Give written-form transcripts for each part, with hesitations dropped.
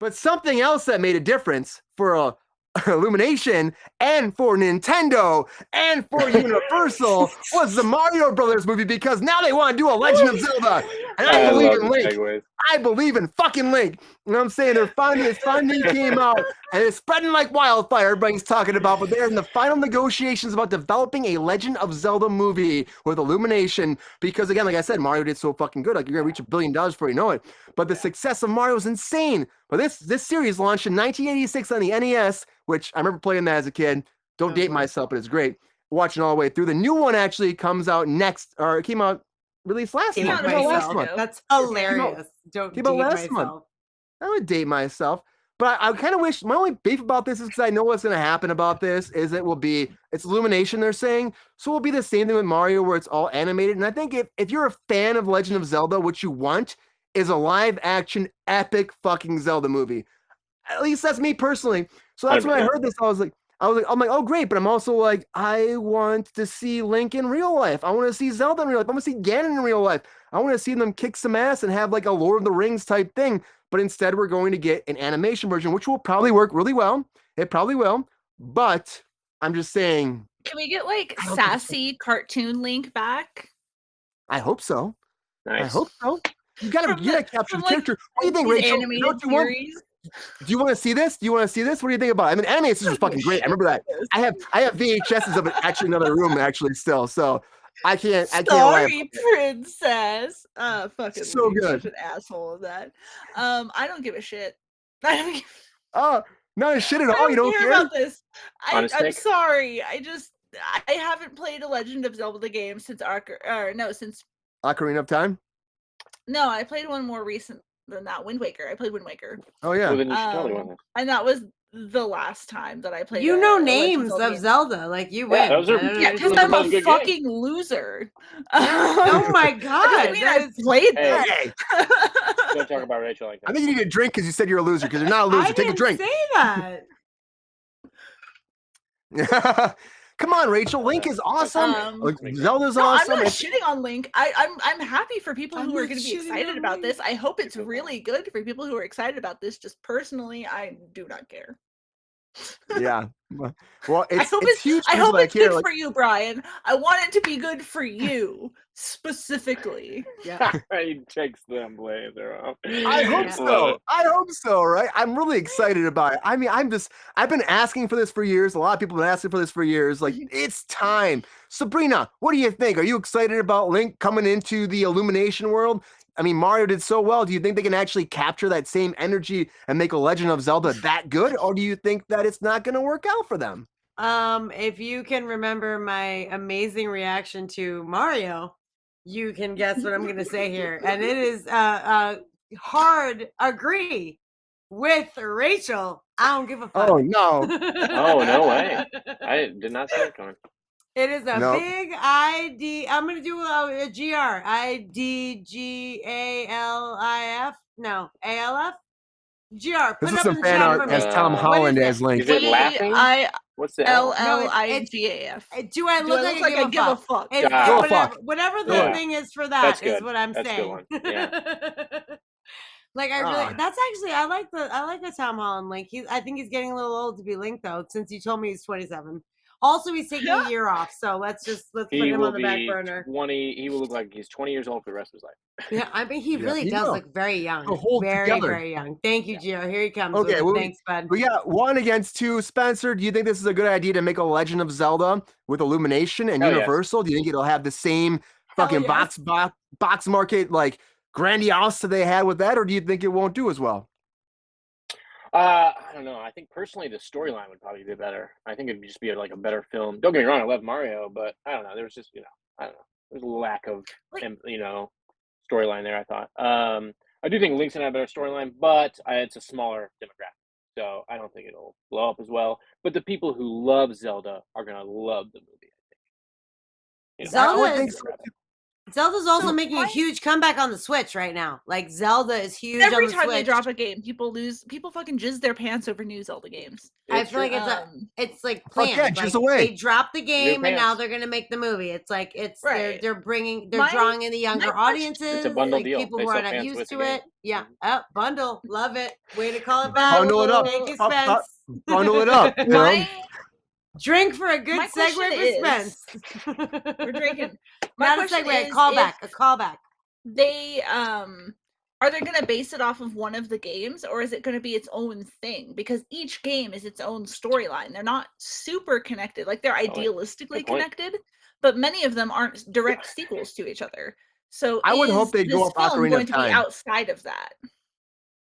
But something else that made a difference for Illumination and for Nintendo and for Universal was the Mario Brothers movie, because now they want to do a Legend of Zelda, and I believe in Link. Segues. I believe in fucking Link. You know what I'm saying? This funding came out and it's spreading like wildfire. Everybody's talking about, but they're in the final negotiations about developing a Legend of Zelda movie with Illumination. Because again, like I said, Mario did so fucking good. Like you're gonna reach $1 billion before you know it. But the success of Mario is insane. But this series launched in 1986 on the NES, which I remember playing that as a kid. Don't date myself, but it's great. Watching all the way through. The new one actually comes out next, or it came out released last month. That's hilarious. Don't date myself. I would date myself. But I kind of wish, my only beef about this is because I know what's going to happen about this is it's Illumination, they're saying. So it will be the same thing with Mario where it's all animated. And I think if you're a fan of Legend of Zelda, what you want is a live action epic fucking Zelda movie. At least that's me personally. So that's when I heard this, I'm like, oh great, but I'm also like, I want to see Link in real life. I want to see Zelda in real life. I want to see Ganon in real life. I want to see them kick some ass and have like a Lord of the Rings type thing. But instead, we're going to get an animation version, which will probably work really well. It probably will. But I'm just saying. Can we get like sassy cartoon Link back? I hope so. Nice. I hope so. You gotta capture the character. What do you think, Rachel? Do you want to see this? What do you think about it? I mean, animation is fucking great. I remember that. I have VHSs of it actually in another room actually still. So I can't Sorry, princess. Fucking so good. Such an asshole of that. I don't give a shit. I don't give not a shit at all. You don't care about this. I'm sorry. I haven't played a Legend of Zelda game since Ocarina of Time. No, I played one more recent than that. Wind Waker. I played Wind Waker. Oh yeah. Well, then you should tell me one. And that was the last time that I played. You know names of Zelda, like you win. Because I'm a fucking loser. Oh my god! I mean, I've played this. Don't talk about Rachel like that. I think you need a drink because you said you're a loser. Because you're not a loser. Take a drink. Say that. Come on, Rachel. Link is awesome. Zelda's awesome. I'm not shitting on Link. I'm happy for people who are going to be excited about this. I hope it's really good for people who are excited about this. Just personally, I do not care. Yeah. Well, I hope it's huge. I hope it's good for you, Brian. I want it to be good for you specifically. Yeah. He takes them later on. I hope so. I hope so, right? I'm really excited about it. I mean, I've been asking for this for years. A lot of people have been asking for this for years. Like, it's time. Sabrina, what do you think? Are you excited about Link coming into the Illumination world? I mean, Mario did so well. Do you think they can actually capture that same energy and make a Legend of Zelda that good? Or do you think that it's not going to work out for them? If you can remember my amazing reaction to Mario, you can guess what I'm going to say here. And it is hard agree with Rachel. I don't give a fuck. Oh, no. Oh, no way. I did not see it coming. It is a big ID. I'm going to do a GR. IDGALIF. No, ALF? GR. This is some fan art as Tom Holland as Link. Is it laughing? What's the LLIGAF? Do I look like I give a fuck? Whatever the thing is for that is what I'm saying. Yeah. Like I like the Tom Holland Link. I think he's getting a little old to be Link though, since you told me he's 27. Also, he's taking a year off, so let's put him on the back burner. He will look like he's 20 years old for the rest of his life. Yeah, I mean, he really does look very young. Very young. Thank you, Gio. Here he comes. Okay, thanks, bud. We got 1 against 2. Spencer, do you think this is a good idea to make a Legend of Zelda with Illumination and Universal? Yes. Do you think it'll have the same fucking box market, like, grandiose that they had with that, or do you think it won't do as well? I don't know. I think personally the storyline would probably be better. I think it'd just be like a better film. Don't get me wrong, I love Mario, but I don't know. There was just, I don't know. There's a lack of, storyline there, I thought. I do think Link's gonna have a better storyline, but it's a smaller demographic. So I don't think it'll blow up as well. But the people who love Zelda are gonna love the movie, I think. Zelda's also So making a huge comeback on the Switch right now. Like Zelda is huge every on the time Switch. they drop a game, people fucking jizz their pants over new Zelda games. I feel like it's like planned. yeah, like jizz away. they dropped the game and now pants. they're gonna make the movie. It's like Right. they're drawing in the younger audiences. It's a bundle like deal. people They who are sell not pants used with to the game. it. Yeah. Oh, bundle. Love it. Way to call it back. Bundle it up. Thank you, Spence. Bundle it up. You know? My Drink for a good My segue question for is- Spence. we're drinking. My Not a question segue, is a callback. if A callback. they are they going to base it off of one of the games, or is it going to be its own thing? Because each game is its own storyline. They're not super connected. Like they're idealistically Good point. connected, but many of them aren't direct sequels to each other. So I would hope they this go off film Ocarina going of to be Time. outside of that?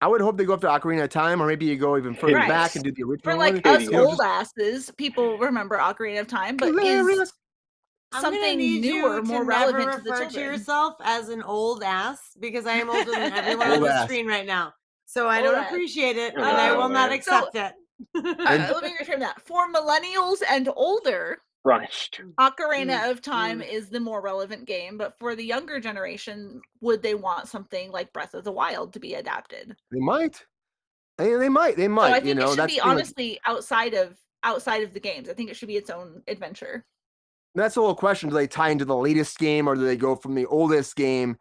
I would hope they go up to Ocarina of Time, or maybe you go even further Right. back and do the original For like one. us You know, old asses, people remember Ocarina of Time, but Hilarious. is I'm gonna something need newer, you to more never relevant to the refer to children. yourself as an old ass because I am older than everyone on Old the ass. screen right now. So I Old don't ass. appreciate it, You're and I right, will not man. accept it. Let me reframe that. For millennials and older, Crushed. Ocarina of Time is the more relevant game, but for the younger generation, would they want something like Breath of the Wild to be adapted? They might. They might. So I think you know, it should that's be the thing, like, honestly outside of the games. I think it should be its own adventure. that's the whole question. Do they tie into the latest game, or do they go from the oldest game?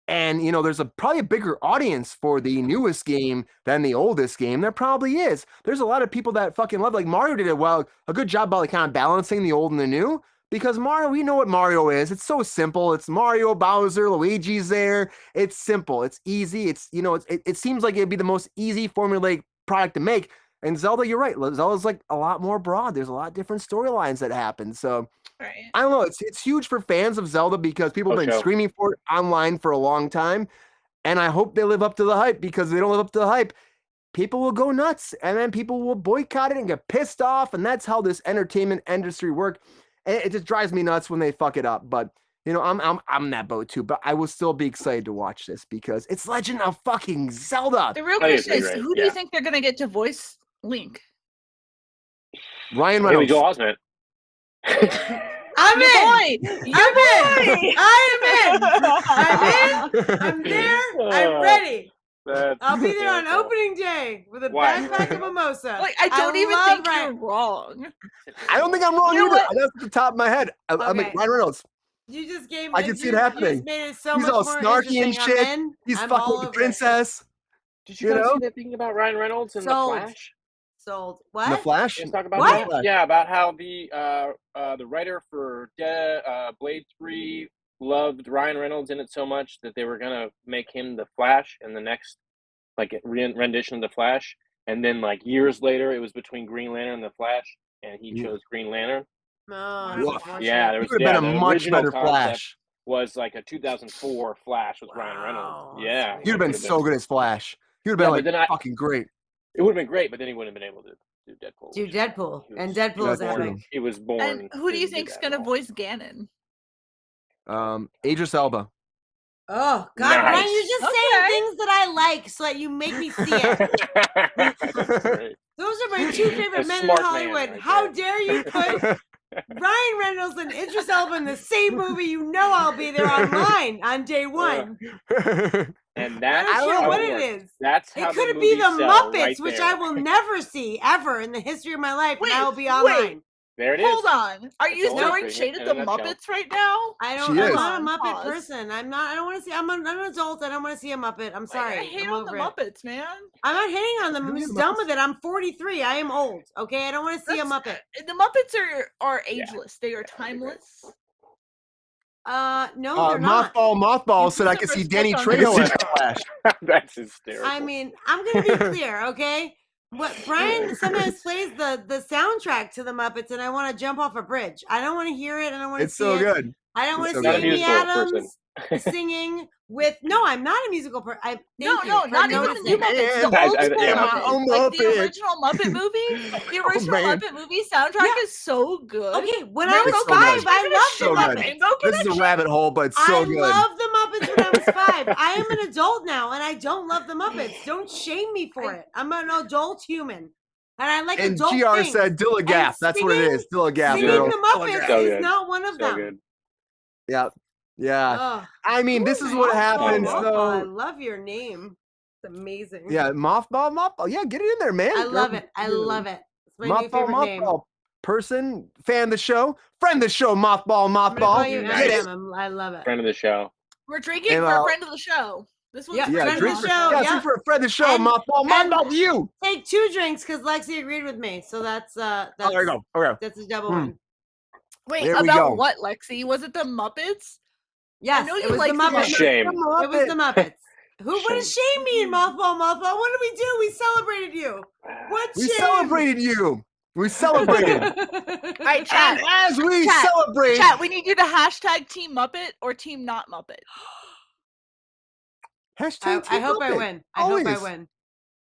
And you know, there's probably a bigger audience for the newest game than the oldest game. There probably is. There's a lot of people that fucking love. Like Mario did a good job by like kind of balancing the old and the new. Because Mario, we know what Mario is. It's so simple. It's Mario, Bowser, Luigi's there. It's simple. It's easy. It's it seems like it'd be the most easy formulaic product to make. And Zelda, you're right. Zelda's like a lot more broad. There's a lot of different storylines that happen. So Right. I don't know. It's huge for fans of Zelda because people have been screaming for it online for a long time. And I hope they live up to the hype, because if they don't live up to the hype, people will go nuts, and then people will boycott it and get pissed off. And that's how this entertainment industry works. And it just drives me nuts when they fuck it up. But you know, I'm in that boat too. But I will still be excited to watch this because it's Legend of fucking Zelda. The real I question agree, is, right, who do you yeah. think they're going to get to voice Link? Ryan Haley Reynolds. Joel Osment. I'm Your in. boy! I'm in. I am in. I'm there. I'm ready. I'll be there on opening day with a Why? backpack of mimosa. Like, I don't even love think Ryan. you're wrong. I don't think I'm wrong You know either. what? That's at the top of my head. I'm like Okay. Ryan Reynolds. You just gave I me. can see it You happening. just made it so He's much all more snarky and interesting. shit. I'm in. He's I'm fucking all with the over it. princess. Did you You guys know? see that thing about Ryan Reynolds in Sold. The Flash? Sold. In The What? Flash. Let's talk about What? that. Yeah, about how the writer for Blade 3 loved Ryan Reynolds in it so much that they were gonna make him the Flash in the next like rendition of the Flash, and then like years later it was between Green Lantern and the Flash, and he chose Green Lantern. Oh, that's Woof. unfortunate. Yeah, there He was would have been the a much original better concept Flash. was like a 2004 Flash with Ryan Reynolds. Wow, Yeah, that's He would have been would've so good as Flash. He would have Yeah, been but like then I- fucking great. It would have been great, but then he wouldn't have been able to do Deadpool. Do which is Deadpool, fine. and He was Deadpool is That's epic. true. He was born. And who do you to think's that going to role. voice Ganon? Idris Elba. Oh God, Brian, you're Nice. just Okay. saying things that I like so that you make me see it. That's great. Those are my two favorite A men in smart man Hollywood. right How there. dare you put Ryan Reynolds and Idris Elba in the same movie? You know I'll be there online on day one. And I that's don't care how what it it works. is. That's how It could the be the movies sell Muppets, right which there. I will never see ever in the history of my life, Wait, and I will be wait. online. There it is. Hold on. Are you That's all throwing it is, shade in at a the nutshell. Muppets right now? I She don't. I'm is. not a Muppet Pause. person. I'm not. I don't want to see. I'm an adult. I don't want to see a Muppet. I'm sorry. I hate I'm on the over it. Muppets, man. I'm not hating on them. I'm Yeah, just the done Muppets. with it. I'm 43. I am old. Okay, I don't want to see a That's- Muppet. The Muppets are Yeah. ageless. They are Yeah, that'd be great. timeless. No, they're not. Mothball You said put I some could see respect Danny on Trejo this. as Flash. That's hysterical. I mean, I'm gonna be clear, okay? What Brian sometimes plays the soundtrack to the Muppets, and I want to jump off a bridge. I don't want to hear it, and I want to It's see so it. good. I don't want It's to so see good. Amy Musical person. Adams singing with. No, I'm not a musical person. Thank No, you for not even the noticing. new Muppets. The Man, old school yeah. Muppets. Oh, Like the Muppet. original Muppet movie. The original man. Muppet movie soundtrack Yeah. is so good. Okay, when I Rainbow was so good. 5, I loved So the good. Muppets. Rainbow This is a Connection. rabbit hole, but it's so I good. loved the Muppets when I was 5. I am an adult now, and I don't love the Muppets. Don't shame me for it. I'm an adult human, and I like And adult GR things. said Dillagaff. That's what it singing- is. Dillagaff, Singing girl. the Muppets So is good. not one of So them. good. Yeah. Yeah. Oh, I mean, this is what Mothball, happens. Mothball, I So love your name. It's amazing. yeah, mothball. Yeah, get it in there, man. I love it. I love it. It's my new Mothball, favorite name. person, fan of the show, friend of the show, mothball. I'm gonna call you Get it. M. I love it. Friend of the show. We're drinking And, for a friend of the show. This one's Yeah, Yeah, friend of drink the for, show. yeah, Yeah. drink for a friend of the show, And- mothball to you. Take 2 drinks because Lexi agreed with me. So that's Oh, there you go. Okay. That's a double Hmm. win. Wait, There we about go. what, Lexi? Was it the Muppets? Yes, know it you was like the the Muppets. Shame. It was the Muppets. What does Shame. shame mean, mothball? What did we do? We celebrated you. What We shame? celebrated you. We celebrated. All right, chat. And as we Chat, celebrate, Chat, we need you to hashtag Team Muppet or Team Not Muppet. hashtag I hope I Muppet. win. I hope I Always. win.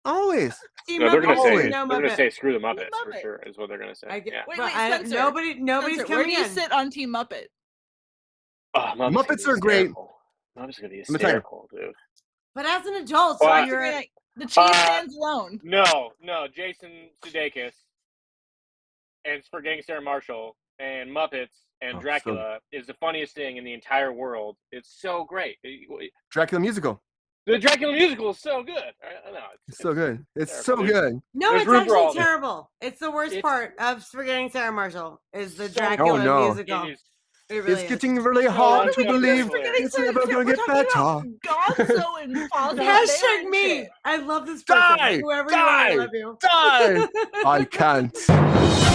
Always. Team No, they're gonna Muppets, say Always. no they're gonna Muppet. say screw the Muppets for Muppet. sure is what they're gonna say. I get, Yeah. Wait, but wait, I, Spencer. nobody's Spencer, where coming do you in. sit on Team Muppet? Oh, Muppets are great. Muppets are gonna be Let me tell you. hysterical, dude. But as an adult, Well, so I- you're The cheese stands alone. No, Jason Sudeikis and for getting Sarah Marshall and Muppets and Oh, so- Dracula is the funniest thing in the entire world. It's so great. Dracula musical. The Dracula musical is so good. I know It's so good. It's terrible, so dude. good. no, There's it's room for actually all- terrible. It's the worst It's- part of Forgetting Sarah Marshall is the So- Dracula Oh, no. musical. It is It really It's is. getting really hard to What are we believe doing? it's never going to We're get talking better. about Gonzo and Fozzie Bear Hashtag and me. shit. I love this person. Die! Whoever you are, I Die! love you. Die! I can't.